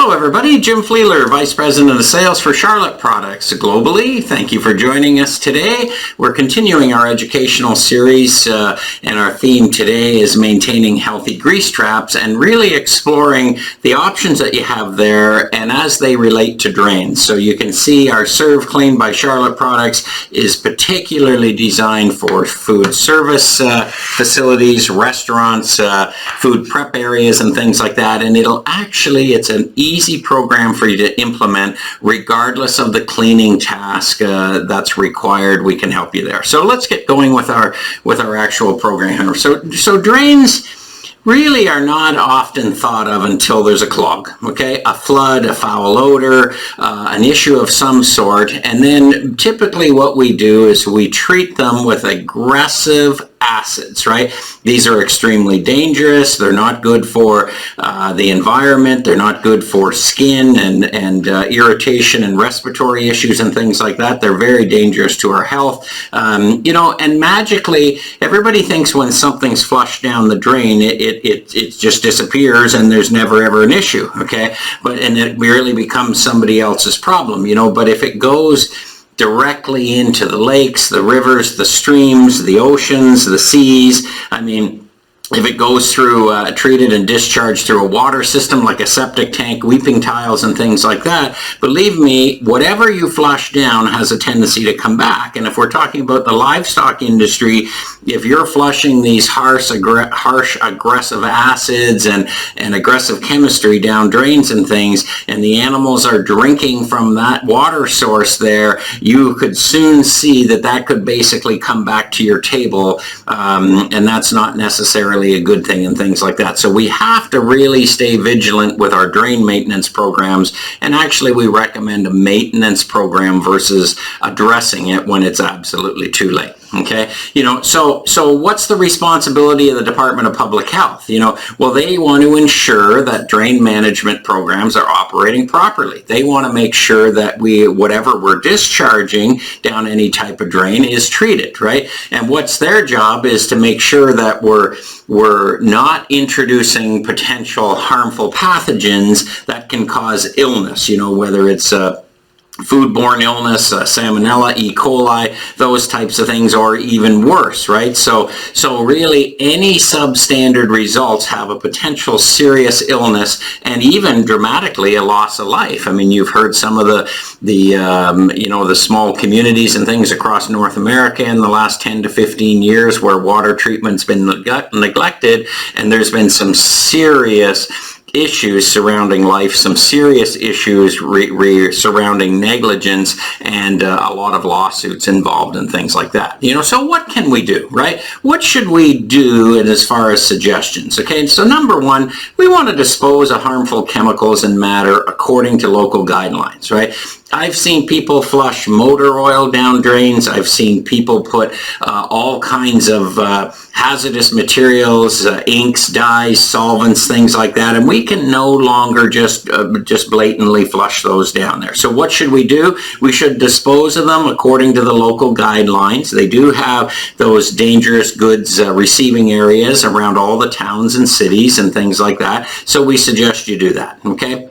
Hello everybody, Jim Fleeler, Vice President of Sales for Charlotte Products globally. Thank you for joining us today. We're continuing our educational series and our theme today is maintaining healthy grease traps and really exploring the options that you have there and as they relate to drains. So you can see our ServClean by Charlotte Products is particularly designed for food service facilities, restaurants, food prep areas and things like that, and it's an easy program for you to implement regardless of the cleaning task that's required. We can help you there. So let's get going with our actual program here. So drains really are not often thought of until there's a clog, okay? A flood, a foul odor, an issue of some sort, and then typically what we do is we treat them with aggressive acids, right? These are extremely dangerous. They're not good for the environment. They're not good for skin and irritation and respiratory issues and things like that. They're very dangerous to our health. And magically, everybody thinks when something's flushed down the drain, it just disappears and there's never ever an issue, okay? And it really becomes somebody else's problem, but if it goes directly into the lakes, the rivers, the streams, the oceans, the seas, if it goes through treated and discharged through a water system like a septic tank, weeping tiles and things like that, believe me, whatever you flush down has a tendency to come back. And if we're talking about the livestock industry, if you're flushing these harsh aggressive acids and aggressive chemistry down drains and things, and the animals are drinking from that water source there, you could soon see that could basically come back to your table, and that's not necessarily a good thing and things like that. So we have to really stay vigilant with our drain maintenance programs, and actually we recommend a maintenance program versus addressing it when it's absolutely too late. Okay, so what's the responsibility of the Department of Public Health? Well, they want to ensure that drain management programs are operating properly. They want to make sure that whatever we're discharging down any type of drain is treated, right? And what's their job is to make sure that we're not introducing potential harmful pathogens that can cause illness, whether it's foodborne illness, salmonella, E. coli, those types of things, or even worse, right? So really any substandard results have a potential serious illness and even dramatically a loss of life. You've heard some of the small communities and things across North America in the last 10 to 15 years where water treatment's been neglected, and there's been some serious issues surrounding life, some serious issues surrounding negligence, and a lot of lawsuits involved and things like that. So what can we do, right? What should we do as far as suggestions? Okay, so number one, we want to dispose of harmful chemicals and matter according to local guidelines, right? I've seen people flush motor oil down drains. I've seen people put all kinds of hazardous materials, inks, dyes, solvents, things like that, and we can no longer just blatantly flush those down there. So what should we do? We should dispose of them according to the local guidelines. They do have those dangerous goods receiving areas around all the towns and cities and things like that. So we suggest you do that, okay?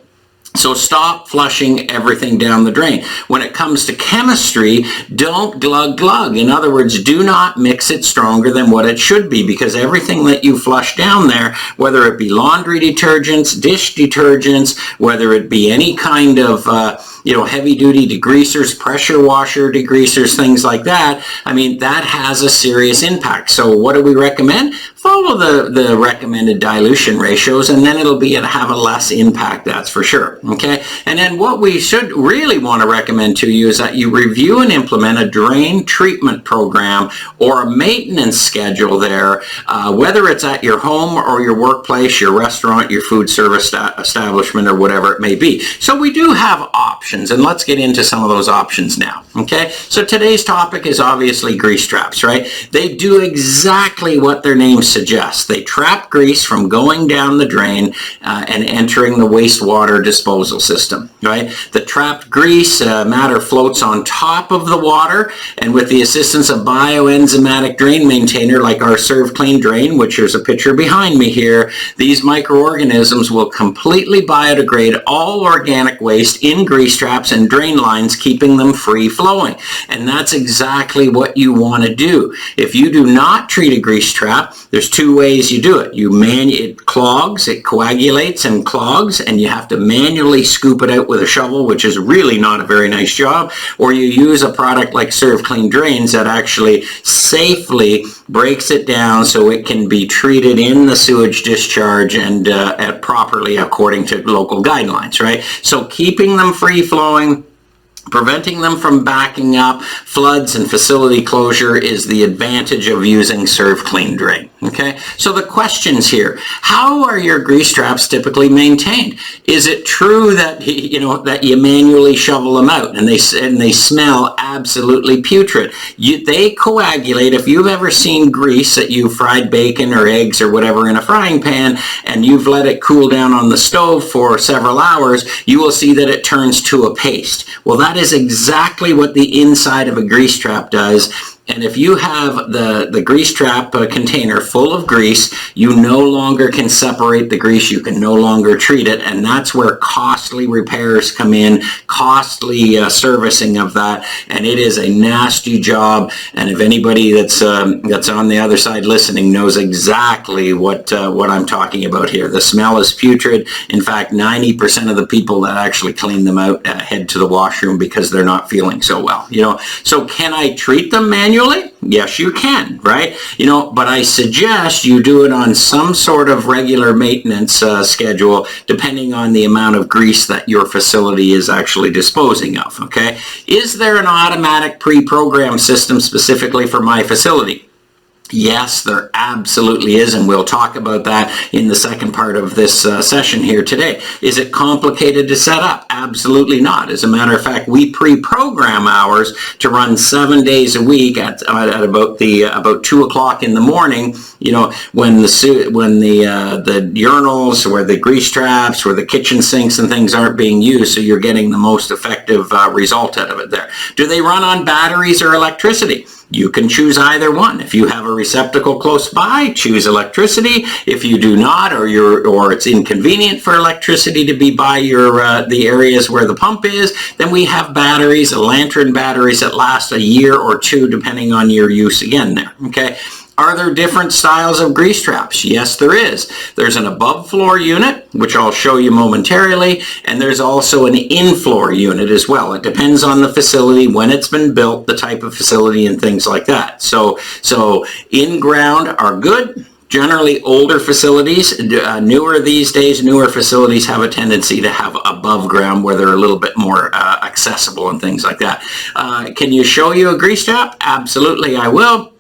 So stop flushing everything down the drain. When it comes to chemistry, don't glug. In other words, do not mix it stronger than what it should be, because everything that you flush down there, whether it be laundry detergents, dish detergents, whether it be any kind of heavy-duty degreasers, pressure washer degreasers, things like that, that has a serious impact. So what do we recommend? Follow the recommended dilution ratios, and then it'll have a less impact, that's for sure. Okay, and then what we should really want to recommend to you is that you review and implement a drain treatment program or a maintenance schedule there, whether it's at your home or your workplace, your restaurant, your food service establishment, or whatever it may be. So we do have options, and let's get into some of those options now. Okay, so today's topic is obviously grease traps, right? They do exactly what their name suggests. They trap grease from going down the drain and entering the wastewater disposal system, right? The trapped grease matter floats on top of the water, and with the assistance of bio-enzymatic drain maintainer like our ServClean drain, which there's a picture behind me here, these microorganisms will completely biodegrade all organic waste in grease traps and drain lines, keeping them free flowing. And that's exactly what you want to do. If you do not treat a grease trap, there's two ways you do it. It clogs, it coagulates and clogs, and you have to manually scoop it out with a shovel, which is really not a very nice job, or you use a product like ServClean DRAINS that actually safely breaks it down so it can be treated in the sewage discharge and properly according to local guidelines, right? So keeping them free flowing, preventing them from backing up, floods and facility closure is the advantage of using ServClean Drain. Okay, so the questions here: how are your grease traps typically maintained? Is it true that that you manually shovel them out and they smell absolutely putrid? They coagulate. If you've ever seen grease that you fried bacon or eggs or whatever in a frying pan and you've let it cool down on the stove for several hours, you will see that it turns to a paste. Well, that is exactly what the inside of a grease trap does. And if you have the grease trap container full of grease, you no longer can separate the grease. You can no longer treat it. And that's where costly repairs come in, costly servicing of that. And it is a nasty job. And if anybody that's on the other side listening knows exactly what I'm talking about here. The smell is putrid. In fact, 90% of the people that actually clean them out head to the washroom because they're not feeling so well. So can I treat them manually? Yes, you can, right? But I suggest you do it on some sort of regular maintenance schedule, depending on the amount of grease that your facility is actually disposing of, okay? Is there an automatic pre-programmed system specifically for my facility? Yes, there absolutely is, and we'll talk about that in the second part of this session here today. Is it complicated to set up? Absolutely not. As a matter of fact, we pre-program ours to run 7 days a week at about 2 o'clock in the morning. When the urinals, where the grease traps, where the kitchen sinks and things aren't being used, so you're getting the most effective result out of it there. Do they run on batteries or electricity? You can choose either one. If you have a receptacle close by, choose electricity. If you do not, or it's inconvenient for electricity to be by the areas where the pump is, then we have batteries, lantern batteries that last a year or two, depending on your use again there. Okay. Are there different styles of grease traps? Yes, there is. There's an above floor unit, which I'll show you momentarily, and there's also an in-floor unit as well. It depends on the facility, when it's been built, the type of facility, and things like that. So in-ground are good. Generally, older facilities, newer these days, newer facilities have a tendency to have above ground where they're a little bit more accessible and things like that. Can you show you a grease trap? Absolutely, I will.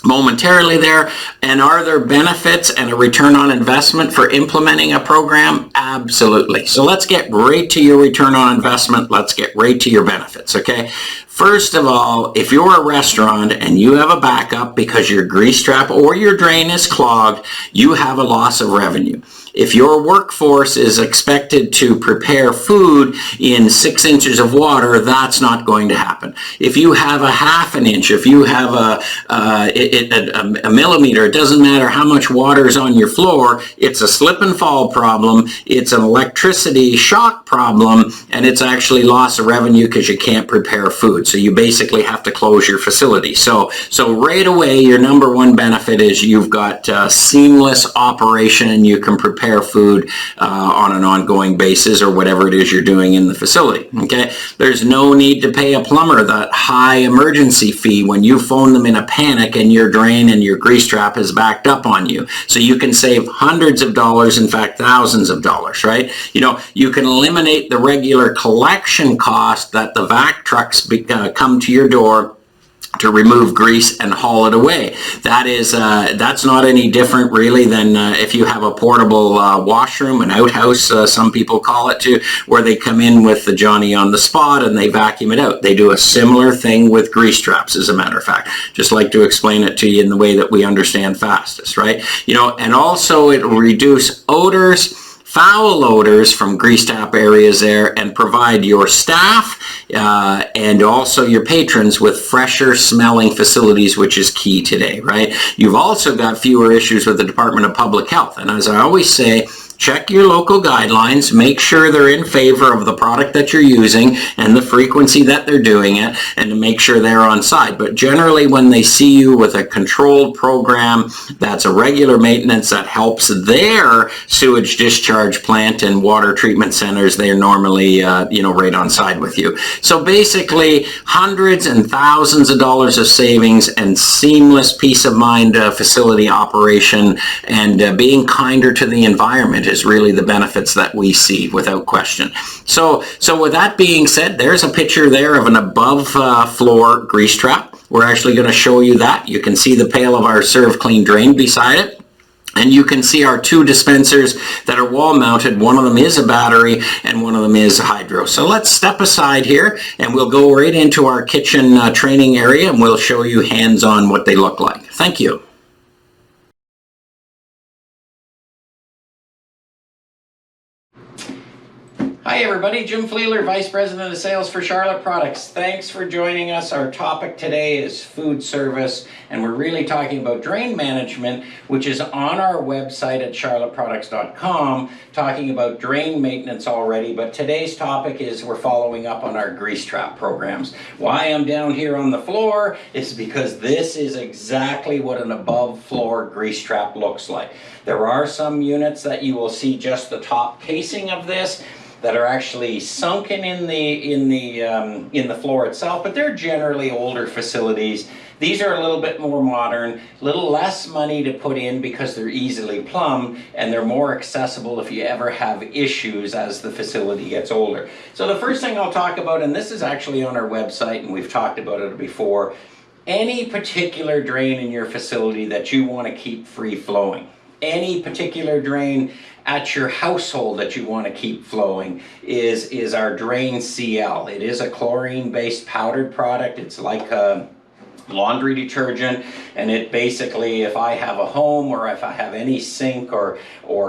Momentarily there. And are there benefits and a return on investment for implementing a program? Absolutely. So let's get right to your return on investment. Let's get right to your benefits, okay? First of all, if you're a restaurant and you have a backup because your grease trap or your drain is clogged, you have a loss of revenue. If your workforce is expected to prepare food in 6 inches of water, that's not going to happen. If you have a half an inch, if you have a millimeter, it doesn't matter how much water is on your floor, it's a slip and fall problem, it's an electricity shock problem, and it's actually loss of revenue because you can't prepare food. So you basically have to close your facility. So right away, your number one benefit is you've got seamless operation and you can prepare food on an ongoing basis or whatever it is you're doing in the facility. Okay, there's no need to pay a plumber that high emergency fee when you phone them in a panic and your drain and your grease trap is backed up on you. So you can save hundreds of dollars, in fact thousands of dollars, right? You can eliminate the regular collection cost that the vac trucks come to your door to remove grease and haul it away. That's not any different really than if you have a portable washroom, an outhouse, some people call it too, where they come in with the Johnny on the spot and they vacuum it out. They do a similar thing with grease traps, as a matter of fact. Just like to explain it to you in the way that we understand fastest, right? You know, and also it will reduce odors, foul odors from grease trap areas there, and provide your staff and also your patrons with fresher smelling facilities, which is key today, right? You've also got fewer issues with the Department of Public Health. And as I always say, check your local guidelines, make sure they're in favor of the product that you're using and the frequency that they're doing it, and to make sure they're on side. But generally, when they see you with a controlled program that's a regular maintenance that helps their sewage discharge plant and water treatment centers, they're normally right on side with you. So basically, hundreds and thousands of dollars of savings and seamless peace of mind facility operation, and being kinder to the environment is really the benefits that we see, without question. So with that being said, there's a picture there of an above floor grease trap. We're actually going to show you that. You can see the pail of our ServClean drain beside it. And you can see our two dispensers that are wall mounted. One of them is a battery and one of them is hydro. So let's step aside here and we'll go right into our kitchen training area, and we'll show you hands-on what they look like. Thank you. Hi everybody, Jim Fleeler, Vice President of Sales for Charlotte Products. Thanks for joining us. Our topic today is food service, and we're really talking about drain management, which is on our website at charlotteproducts.com, talking about drain maintenance already, but today's topic is we're following up on our grease trap programs. Why I'm down here on the floor is because this is exactly what an above floor grease trap looks like. There are some units that you will see just the top casing of this that are actually sunken in the floor itself, but they're generally older facilities. These are a little bit more modern, a little less money to put in because they're easily plumbed, and they're more accessible if you ever have issues as the facility gets older. So the first thing I'll talk about, and this is actually on our website and we've talked about it before, any particular drain in your facility that you want to keep free flowing. Any particular drain at your household that you want to keep flowing is our Drain CL. It is a chlorine-based powdered product. It's like a laundry detergent, and it basically, if I have a home or if I have any sink or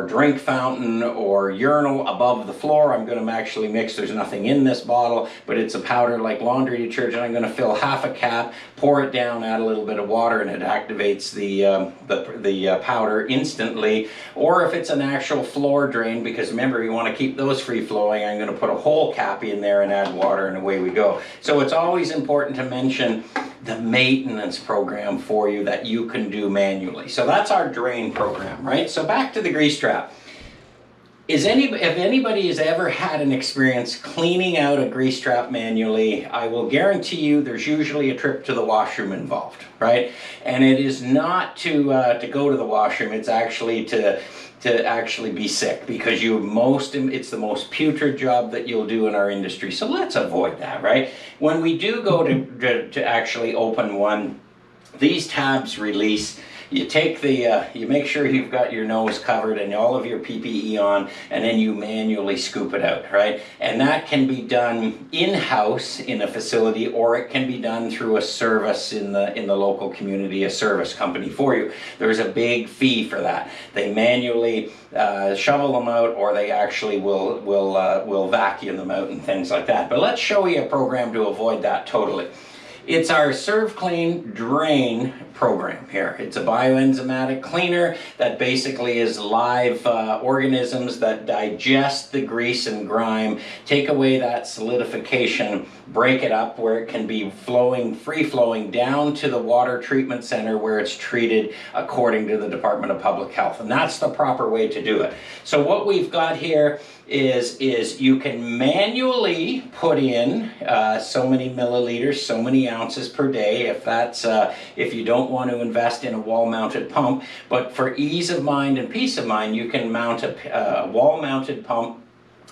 drink fountain or urinal above the floor, I'm going to actually mix, there's nothing in this bottle, but it's a powder like laundry detergent. I'm going to fill half a cap, pour it down, add a little bit of water, and it activates the powder instantly. Or if it's an actual floor drain, because remember you want to keep those free flowing, I'm going to put a whole cap in there and add water, and away we go. So it's always important to mention the maintenance program for you that you can do manually. So that's our drain program, right? So back to the grease trap. If anybody has ever had an experience cleaning out a grease trap manually, I will guarantee you there's usually a trip to the washroom involved, right? And it is not to go to the washroom, it's actually to actually be sick, because it's the most putrid job that you'll do in our industry. So let's avoid that, right? When we do go to actually open one, these tabs release. You take you make sure you've got your nose covered and all of your PPE on, and then you manually scoop it out, right? And that can be done in-house in a facility, or it can be done through a service in the local community, a service company for you. There's a big fee for that. They manually shovel them out, or they actually will vacuum them out and things like that. But let's show you a program to avoid that totally. It's our ServClean Drain program here. It's a bio-enzymatic cleaner that basically is live organisms that digest the grease and grime, take away that solidification, break it up where it can be free flowing down to the water treatment center where it's treated according to the Department of Public Health. And that's the proper way to do it. So what we've got here is you can manually put in so many milliliters, so many ounces per day, if you don't want to invest in a wall-mounted pump. But for ease of mind and peace of mind, you can mount a wall-mounted pump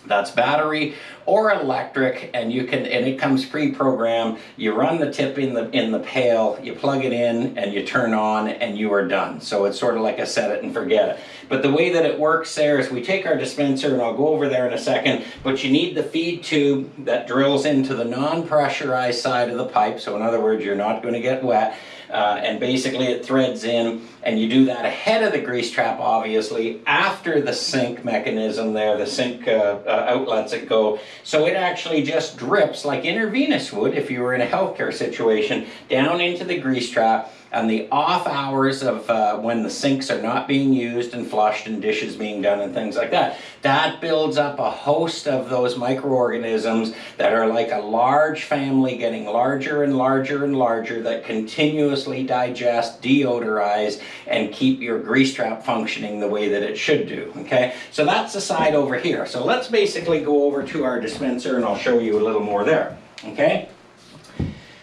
That's battery or electric, and it comes pre-programmed. You run the tip in the pail, you plug it in, and you turn on, and you are done. So it's sort of like a set it and forget it. But the way that it works there is we take our dispenser, and I'll go over there in a second, but you need the feed tube that drills into the non-pressurized side of the pipe. So in other words, you're not going to get wet. And basically it threads in, and you do that ahead of the grease trap, obviously, after the sink mechanism there, the sink outlets that go. So it actually just drips like intravenous would if you were in a healthcare situation down into the grease trap. And the off hours of when the sinks are not being used and flushed and dishes being done and things like that, that builds up a host of those microorganisms that are like a large family getting larger and larger and larger that continuously digest, deodorize, and keep your grease trap functioning the way that it should do, okay? So that's the side over here. So let's basically go over to our dispenser and I'll show you a little more there, okay?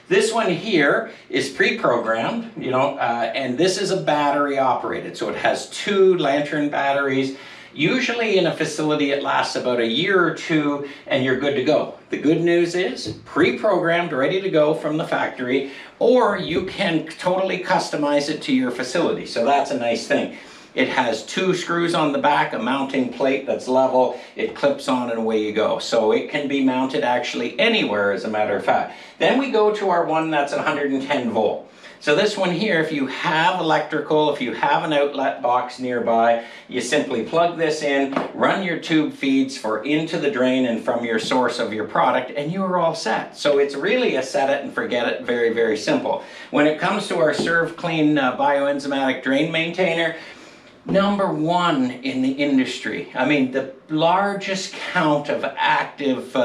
This one here is pre-programmed, you know, and this is a battery operated. So it has 2 lantern batteries. Usually in a facility it lasts about a year or 2 and you're good to go. The good news is pre-programmed, ready to go from the factory, or you can totally customize it to your facility. So that's a nice thing. It has 2 screws on the back, a mounting plate that's level, it clips on and away you go. So it can be mounted actually anywhere, as a matter of fact. Then we go to our one that's 110 volt. So this one here, if you have electrical, if you have an outlet box nearby, you simply plug this in, run your tube feeds for into the drain and from your source of your product, and you are all set. So it's really a set it and forget it, very, very simple. When it comes to our ServClean bio-enzymatic drain maintainer, #1 in the industry. I mean, the largest count of active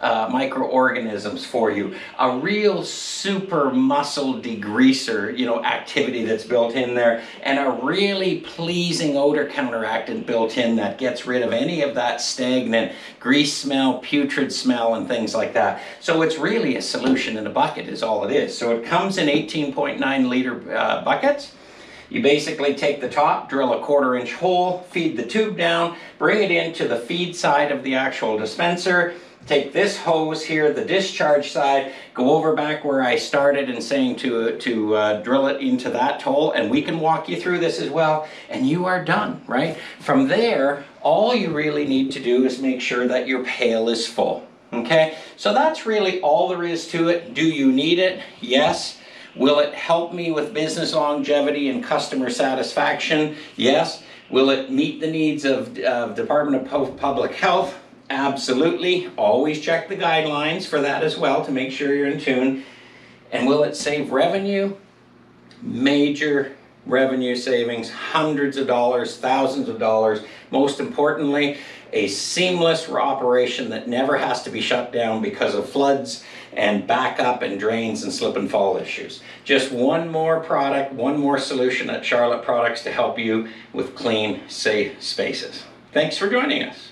microorganisms for you. A real super muscle degreaser, you know, activity that's built in there, and a really pleasing odor counteractant built in that gets rid of any of that stagnant grease smell, putrid smell, and things like that. So it's really a solution in a bucket is all it is. So it comes in 18.9 liter buckets. You basically take the top, drill a 1/4 inch hole, feed the tube down, bring it into the feed side of the actual dispenser, take this hose here, the discharge side, go over back where I started and saying to drill it into that hole, and we can walk you through this as well, and you are done, right? From there, all you really need to do is make sure that your pail is full, okay? So that's really all there is to it. Do you need it? Yes. Will it help me with business longevity and customer satisfaction? Yes. Will it meet the needs of Department of Public Health? Absolutely. Always check the guidelines for that as well to make sure you're in tune. And will it save revenue? Major revenue savings, hundreds of dollars, thousands of dollars. Most importantly, a seamless operation that never has to be shut down because of floods and backup and drains and slip and fall issues. Just one more product, one more solution at Charlotte Products to help you with clean, safe spaces. Thanks for joining us.